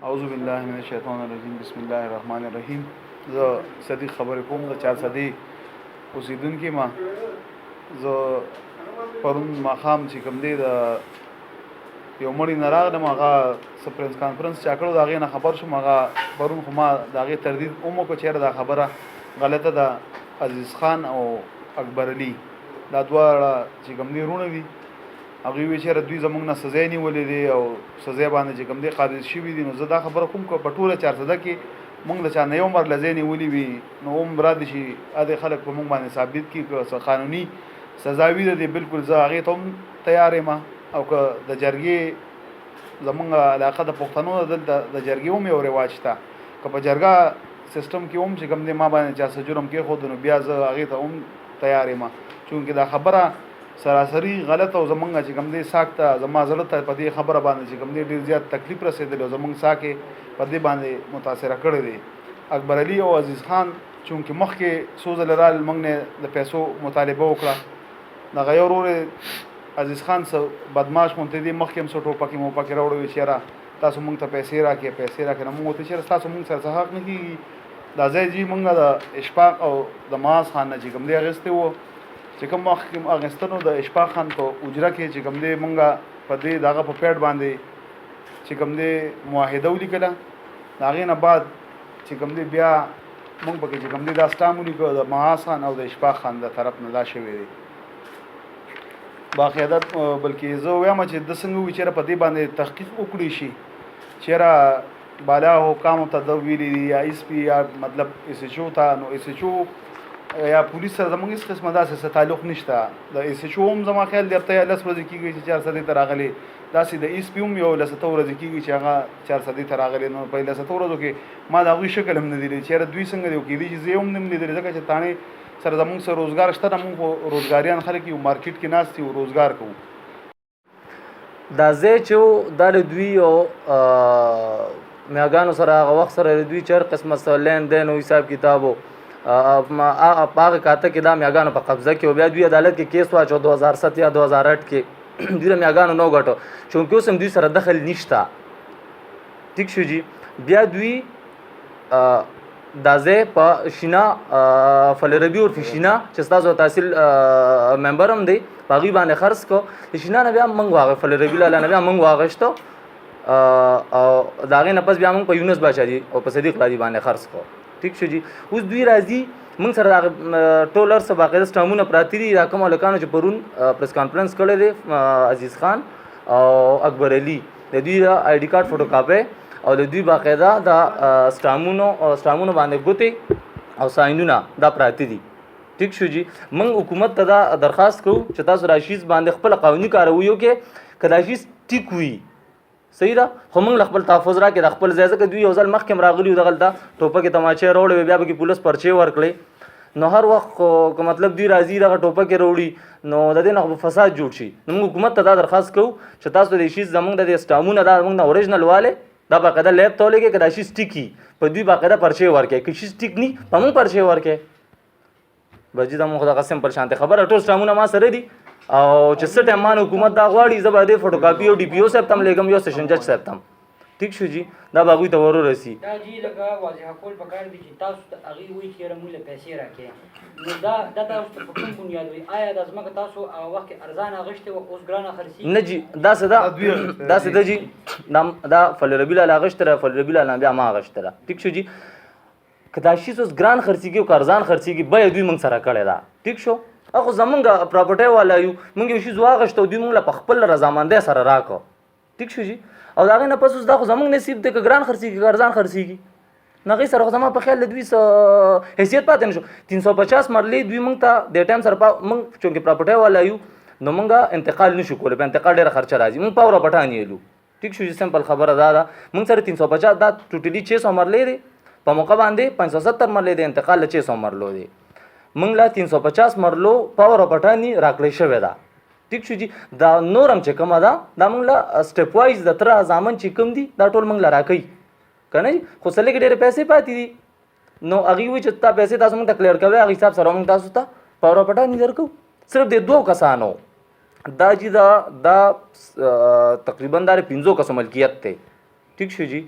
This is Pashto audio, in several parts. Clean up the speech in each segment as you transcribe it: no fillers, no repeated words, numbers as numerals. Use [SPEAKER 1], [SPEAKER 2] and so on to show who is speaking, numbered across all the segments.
[SPEAKER 1] اعوذ بالله من الشیطان الرجیم بسم الله الرحمن الرحیم. زه صدیق خبرې کوم د 400 اوسیدونکو ما زه پرون ماښام چې کوم دی د یو مړی نه راغلم، هغه پرنس کانفرنس چا کړو، د هغې نه خبر شوم. هغه پرون خو ما د هغې تردید هم وکړو چېرې دا خبره غلطه ده. عزیز خان او اکبر علي دا دواړه چې کوم دی وروڼه دي، هغوی وایي چېرې دوی زموږ نه سزا نیولې دی او سزا باندې چې کوم دی قاضي شوي دي. نو زه دا خبره کوم که په ټوله 400 کې موږ د چا نه یو مرله ځای نیولي وي نو هم را دي چې ادې خلک په موږ باندې ثابت کړي که څه قانوني سزا وي د دې. بالکل زه هغې ته هم تیار یم. او که د جرګې زموږ علاقه د پښتنو دلته د جرګې هم یو رواج شته، که په جرګه سیستم کې هم چې کوم دی ما باندې چا څه جرم کېښود نو بیا زه هغې ته هم تیار یم، چونکې دا خبره سراسري غلط او زمونږ چې کوم دی ساک ته زما زړه ته په دې خبره باندې چې کوم دی ډېر زیات تکلیف رسېدلی او زمونږ ساک یې په دې باندې متاثره کړی دی. اکبر علي او عزیز خان چونکې مخکې څو ځله رال موږ نه د پیسو مطالبه وکړه، دغه یو ورور عزیز خان څه بدماش غوندې دی، مخکې هم څه ټوپکې موپکې راوړی چې یاره تاسو موږ ته پیسې راکړئ. نو موږ ورته چېرې ستاسو موږ سره څه حق نه کېږي. دا ځای جي موږ د اشفاق او د معاذ خان نه چې کوم دی اخیستی و، چې کوم مخکې اخیستنو د اشفاق خان په اجره کې چې کوم دی موږ په دې دغه په پیډ باندې چې کوم دی معاهده ولیکله. د هغې نه بعد چې کوم دی بیا موږ پکې چې کوم دی دا سټام ولیکه د معاذ خان او د اشفاق خان د طرف نه دا شوی دی باقاعدت. بلکې زه وایم چې د څنګه وي چېرې په دې باندې تحقیق وکړی شي، چېرې بالا حکامو ته د ویلي دي یا ایس پي یا مطلب ایس ایچ او ته، نو ایس ایچ او یا پولیس سره زموږ هېڅ قسمه داسې څه تعلق نشته. د ایس ایچ او هم زما خیال دی هفته یا 10 ورځې کېږي چې 400 ته راغلی، داسې د ایس پي هم یو 10 ورځې کېږي چې هغه 400 ته راغلی. نو په 10 ورځو کې ما د هغوی شکل هم نه دی لیدلی، چېرې دوی څنګه دی کېدی چې زه هم نه م لیدلی، ځکه چې تاڼې سره زموږ سره روزګار شته نه، موږ خو روزګاریان خلک یو مارکیټ کې ناست یو روزګار کوو.
[SPEAKER 2] دا ځای چې دا د دوی او میاګانو سره هغه وخت سره دوی چې هر قسمه څه لین دین او حساب کتاب و په هغه کاته کې دا میاګانو په قبضه کې و. بیا دوی عدالت کې کیس واچو 2007 یا 2008 کې دوی د میاګانو نو ګټو، چونکې اوس هم دوی سره دخل نشته. ټیک شو جي. بیا دوی دا ځای په شینا فلربي ورفي شینا چې ستاسو تحصیل ممبر هم دی په هغوی باندې خرڅ کو. د شینا نه بیا موږ واغې فلربي لاله نه بیا موږ واغېشتو او د هغې نه پس بیا موږ په یونس باشادي او په صدیق رادي باندې خرڅ کو. ټیک شو جي. اوس دوی راځي موږ سره د ټول هر څه باقاعده سټامونه پراته دي. دا کوم هلکانو چې پرون پریس کانفرنس کړی دی عزیز خان او اکبر علي، د دوی د آی ډي کارت فوټو کاپۍ او د دوی باقاعده د سټامونو باندې ګوتې او ساینونه دا پراته دي. ټیک شو جي. موږ حکومت ته دا درخواست کوو چې تاسو راشیز باندې خپل قانوني کاروي وکړئ، که راشیز ټیک وي صحیح ده، خو موږ له خپل تحفظ راکړي د خپل ځای، ځکه دوی یو ځل مخکې هم راغلي وو دغلته ټوپکې تماچې راوړې وې، بیا به کې پولیس پرچې ورکړې. نو هر وخت که مطلب دوی راځي دغه ټوپکې راوړي نو د دې نه خو فساد جوړ شي. نو موږ حکومت ته دا درخواست کوو چې تاسو د شیز زموږ د سټامونه دا موږ نه اوریجنل والے دا باقاعده لیب ته ولګئ، که دا شیز ټیکي په دوی باقاعده پرچې ورکړئ، که شیز ټیک ني په موږ پرچې ورکړئ. بس جي دا موږ دغه سمپل شانتې خبره، ټول سټامونه ما سره دي او چې څه ټایم مان حکومت دا غواړي زه به د فوټو کاپي او ډي پي او صاحب ته هم لېږم یو سیشن جج صاحب ته هم. ټیک شو جي. دا به هغوی ته ورورسي.
[SPEAKER 3] دا جي لکه واضحه کول پکار دي چې تاسو ته هغې وایي چې یاره موږ له پیسې راکړئ، نو دا تاسو ته په کوم بنیاد وایي؟ آیا دا ځمکه تاسو هغه وخت کې ارزانه اخیستې وه اوس ګرانه خرڅېږي؟
[SPEAKER 2] نه جي داسې ده جي. دا فلربي لاله اخیستله، فلربي لاله بیا ما اخیستله. ټیک شو جي. که دا شیز اوس ګران خرڅېږي او که ارزان خرڅېږي بیه دوی موږ سره کړې ده. ټیک شو. خو زمونږ پراپرټۍ والا یو، موږ یو شیز واخیست او دوی موږ له په خپل رضامندۍ سره راکړو. ټیک شو جي. او د هغې نه پس اوس دا خو زموږ نصیب دی، که ګران خرڅېږي که ارزان خرڅېږي. نو هغې سره خو زما په خیال د دوی څه حیثیت پاتې نه شو. 350 مرلې دوی موږ ته د ټایم سره موږ چونکې پراپرټۍ والا یو نو موږ انتقال نشو کولی، په انتقال ډېره خرچه راځي. موږ پاوره پټان یېلو. ټیک شو جي. سمپل خبره دا ده. موږ سره 350 دا ټوټلي 600 مرلې دی، په موقع باندې 570 مرلې دی، انتقال له 600 مرلو دی. موږ له 350 مرلو پاوره پټاني راکړی شوې ده. ټیک شو جي. دا نورم چې کومه ده دا موږ له سټپ وایز د تره زامن چې کوم دي دا ټول موږ له راکوي که نه، خو څه لږې ډېرې پیسې پاتې دي. نو هغوی وایي چې تا پیسې تاسو موږ ته کلیر کوئ، هغه حساب سره موږ تاسو ته پاوره پټاني درکوو. صرف د 2 کسانو دا جي دا تقریبا دا 5 کسو ملکیت دی. ٹھیک شو جی.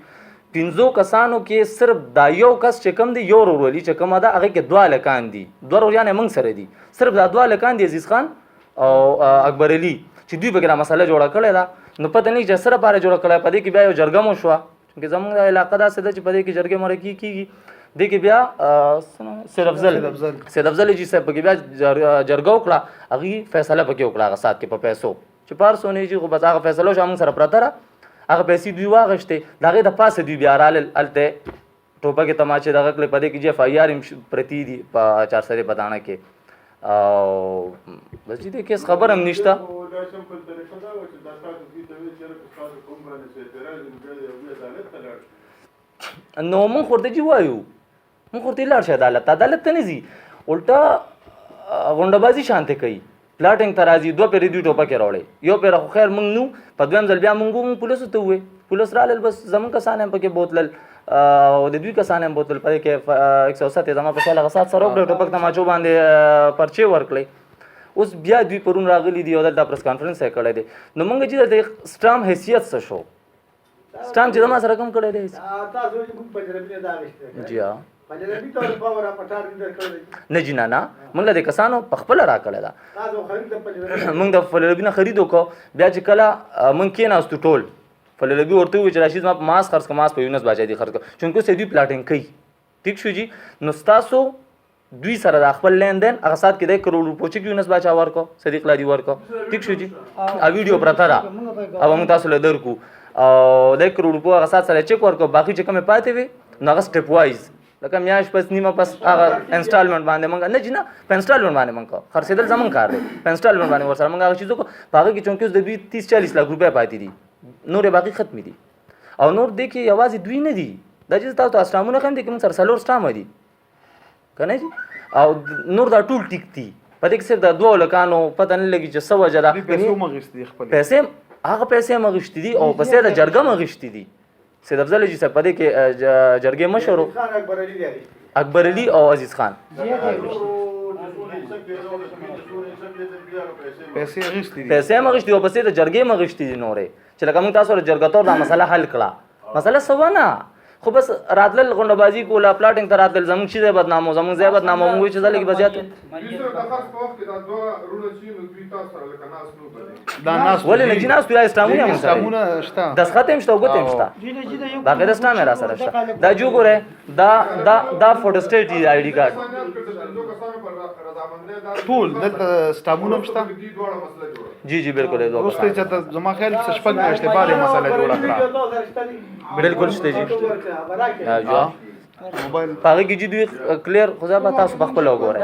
[SPEAKER 2] پنځو کسانو کې صرف دا یو کس چې کوم دی یو ورولي چې کومه ده هغه کې دوه لکان دي دوه وروریان موږ سره دي صرف دا دوه لکان دي عزیز خان او اکبر علي چې دوی به دا مسله جوړه کړې ده نو پته نه چې سره پاره جوړه کړه په دې کې بیا یو جرګه مو شو چې زموږ علاقه دا سده چې په دې کې جرګه مرکی کیږي دې کې بیا سید افضل جی صاحب کې بیا جرګه وکړه هغه فیصله پکې وکړه هغه سات کې په پیسو چې 500 نه جی خو بس هغه فیصله شو موږ سره پراته هغه پیسې دوی واغشته دغه د پاسه دوی بیا رال الته ټوپکه تماچه دغه کله پدې کې جی FIR پرتی دي په 400 بدانه کې او بس دې کیس خبر هم نشته نو مونږ ورته جی وایو مونږ ورته لاړ شه عدالت ته نه ځي الټا غونډبازي شانته کوي پلاټینګ ترازی دوه پیری دوی ټوپکه راوړي یو پیر خو خیر مونږ نو په دویم ځل بیا مونږ پولیسو ته وې پولیس رالل بس زمون کسان هم پکې بوتلل او د دوی کسان هم بوتل پدې کې 107 زما په شاله غسات سره وګړو ټوپک ته ماچو باندې پرچې ورکړي اوس بیا دوی پرون راغلي دی او د پریس کانفرنس یې کړی دی نو مونږ چې د سټام حیثیت څه شو سټام چې زما سره کوم کړی دی
[SPEAKER 4] تاسو موږ په جربینه دا غشته
[SPEAKER 2] جی ها
[SPEAKER 4] پنځه ته باور پټار دي درکړل
[SPEAKER 2] نه جی نه موږ د کسانو په خپل را کړی دا
[SPEAKER 4] تاسو خرید د پنځه
[SPEAKER 2] موږ د فلربینه خریدو کو بیا چې کله موږ کې ناستو ټول فلربی ورته وی چې راشد ما ماس خرڅ کماس په یونس باچا دي خرڅ چونکو سې دوی پلاټینګ کوي ټیک شو جی نو تاسو دوی سره د خپل لین دین هغه سات کې 1 کروڑ روپو چې یونس باچا ورکو صدیق لادي ورکو ټیک شو جی ا ویډیو پرته را او موږ تاسو له درکو او 1 کروڑ روپو هغه سات سره چک ورکو باقي چې کومه پاتې وي نو هغه سټپ وایز لکه میاش پس نیمه پس هغه انسټالمنٹ باندې مونږ نه جنا په انسټالمنٹ باندې مونږ خرڅېدل زمون کار دی په انسټالمنٹ باندې ورسره مونږ هغه چیزو کو هغه کې چونکه د 30-40 لک روپے پاتې دي نور باقي ختم دي او نور دې کې یوازې دوی نه دي دا چې تاسو اسټامونه کوم دي کوم سره سلور سټام دي کنه جی او نور دا ټول ټیک دي په دې کې صرف د 2 لکانو پته نه لګي چې سو وجره
[SPEAKER 1] پیسې مغشتي خپل
[SPEAKER 2] پیسې هغه پیسې مغشتي دي او پیسې د جرګه مغشتي دي سید افضل جی صاحب پدې کې جرګې مشورو
[SPEAKER 4] خان اکبر علي دی
[SPEAKER 2] اکبر علي او عزیز خان
[SPEAKER 1] پیسې غشتي دي
[SPEAKER 2] پیسې مغشتي او پیسې د جرګې مغشتي دي نورې چې لکه موږ تاسو جرګه تور دا مسله حل کړه مسله سونه خو بس راتل غونډبازي کوله پلاټینګ ته راتل زموږ شي بدنامو زموږ ځای بدنامو موږ چې ځلې کې بزیات دا ناس ولې نه جناس تو استامونه هم
[SPEAKER 1] استامونه شته
[SPEAKER 2] د ختم شته وګته شته باقي د استامه را سره شته دا جو ګوره دا فوټو سټیټ دی آی ډی کارت
[SPEAKER 1] ټول دلته استامونه شته
[SPEAKER 2] جی بالکل
[SPEAKER 1] روسته چې زما خیال څه شپږ میاشتې بعد مسله جوړه کړه
[SPEAKER 2] بالکل شته جی
[SPEAKER 1] موبایل
[SPEAKER 2] هغه کې جی دوی کلیر خو ځا به تاسو بخپل وګورئ